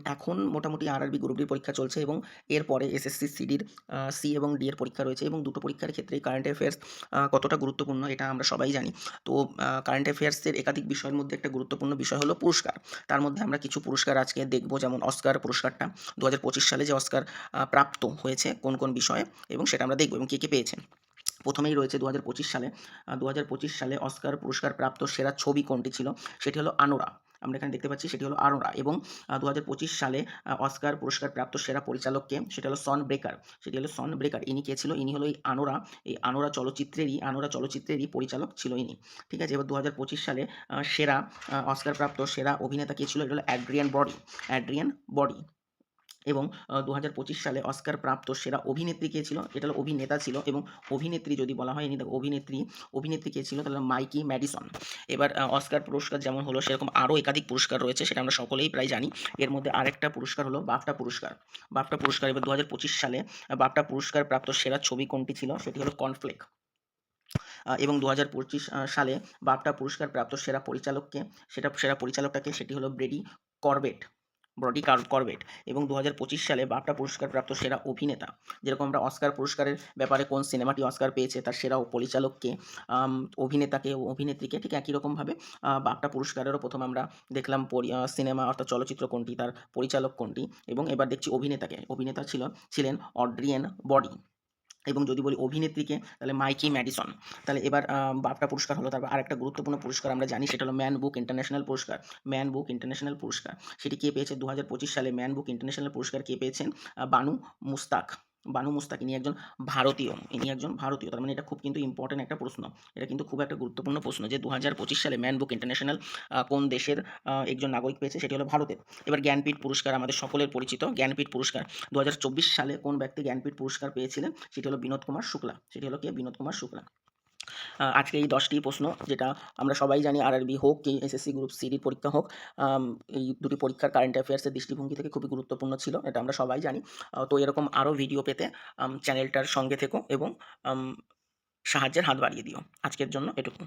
এখন মোটামুটি RRB group ডির পরীক্ষা চলছে এবং এরপরে এসএসসি সিডির সি এবং ডি এর পরীক্ষা রয়েছে এবং দুটো পরীক্ষার ক্ষেত্রেই কারেন্ট অ্যাফেয়ার্স কতটা গুরুত্বপূর্ণ এটা আমরা সবাই জানি। তো কারেন্ট অ্যাফেয়ার্সের একাধিক বিষয়ের মধ্যে একটা গুরুত্বপূর্ণ বিষয় হলো পুরস্কার। তার মধ্যে আমরা কিছু পুরস্কার আজকে দেখব, যেমন অস্কার পুরস্কারটা ২০২৫ সালে যে অস্কার প্রাপ্ত হয়েছে কোন কোন বিষয়ে এবং সেটা আমরা দেখব এবং কে পেয়েছেন। প্রথমেই রয়েছে ২০২৫ সালে ২০২৫ সালে অস্কার পুরস্কার প্রাপ্ত সেরা ছবি কোনটি ছিল? সেটি হলো 'আনোরা'। আমরা এখানে দেখতে পাচ্ছি সেটি হলো 'আনোরা' এবং ২০২৫ সালে অস্কার পুরস্কার প্রাপ্ত সেরা পরিচালক কে? সেটা হলো শন ব্রেকার। সেটি হলো শন ব্রেকার। ইনি কে ছিল? ইনি হলো এই 'আনোরা' চলচ্চিত্রেরই পরিচালক ছিল ইনি। ঠিক আছে? এবার ২০২৫ সালে সেরা অস্কার প্রাপ্ত সেরা অভিনেতা কে ছিল? এটা হলো অ্যাড্রিয়ান বডি। এবং ২০২৫ সালে অস্কার প্রাপ্ত সেরা অভিনেত্রী কে ছিল? এটা হলো অভিনেতা ছিল এবং অভিনেত্রী যদি বলা হয়, ইনি দেখো অভিনেত্রী কে ছিল? তাহলে মাইকি ম্যাডিসন। এবার অস্কার পুরস্কার যেমন হলো সেরকম আরও একাধিক পুরস্কার রয়েছে, সেটা আমরা সকলেই প্রায় জানি। এর মধ্যে আরেকটা পুরস্কার হলো বাফটা পুরস্কার। এবার ২০২৫ সালে বাফটা পুরস্কার প্রাপ্ত সেরা ছবি কোনটি ছিল? সেটি হলো 'কর্নফ্লেক'। এবং ২০২৫ সালে বাফটা পুরস্কার প্রাপ্ত সেরা পরিচালক কে? সেরা পরিচালকটা কে? সেটি হলো কর্বেট কর্বেট। এবং ২০২৫ সালে বাফটা পুরস্কার প্রাপ্ত সেরা অভিনেতা, যেরকম আমরা অস্কার পুরস্কারের ব্যাপারে কোন সিনেমাটি অস্কার পেয়েছে তার সেরা পরিচালককে, অভিনেতাকে ও অভিনেত্রীকে, ঠিক একই রকমভাবে বাফটা পুরস্কারেরও প্রথমে আমরা দেখলাম সিনেমা অর্থাৎ চলচ্চিত্র কোনটি, তার পরিচালক কোনটি, এবং এবার দেখছি অভিনেতাকে। ছিলেন অড্রিয়েন বডি। এবং যদি বলি অভিনেত্রীকে, তাহলে মাইকি ম্যাডিসন। তাহলে এবার বাফটা পুরস্কার হলো, তারপর আরেকটা গুরুত্বপূর্ণ পুরস্কার আমরা জানি, সেটা হলো ম্যান বুক ইন্টারন্যাশনাল পুরস্কার। সেটি কে পেয়েছে? ২০২৫ সালে ম্যান বুক ইন্টারন্যাশনাল পুরস্কার কে পেয়েছেন? বানু মুস্তাক। ইনি একজন ভারতীয়। তার মানে এটা খুব কিন্তু ইম্পর্টেন্ট একটা প্রশ্ন। এটা কিন্তু খুব একটা গুরুত্বপূর্ণ প্রশ্ন যে ২০২৫ সালে ম্যান বুক ইন্টারন্যাশনাল কোন দেশের একজন নাগরিক পেয়েছে? সেটি হলো ভারতের। এবার জ্ঞানপীঠ পুরস্কার আমাদের সকলের পরিচিত জ্ঞানপীঠ পুরস্কার। ২০২৪ সালে কোন ব্যক্তি জ্ঞানপীঠ পুরস্কার পেয়েছিলেন? সেটি হলো বিনোদ কুমার শুক্লা। আজকে এই ১০টি প্রশ্ন, যেটা আমরা সবাই জানি, আরআরবি হোক কি এসএসসি গ্রুপ সিডির পরীক্ষা হোক, এই দুটি পরীক্ষার কারেন্ট অ্যাফেয়ার্সের দৃষ্টিভঙ্গি থেকে খুবই গুরুত্বপূর্ণ ছিল। এটা আমরা সবাই জানি। তো এরকম আরও ভিডিও পেতে চ্যানেলটার সঙ্গে থেকো এবং আম সাহায্যের হাত বাড়িয়ে দিও। আজকের জন্য এটুকু।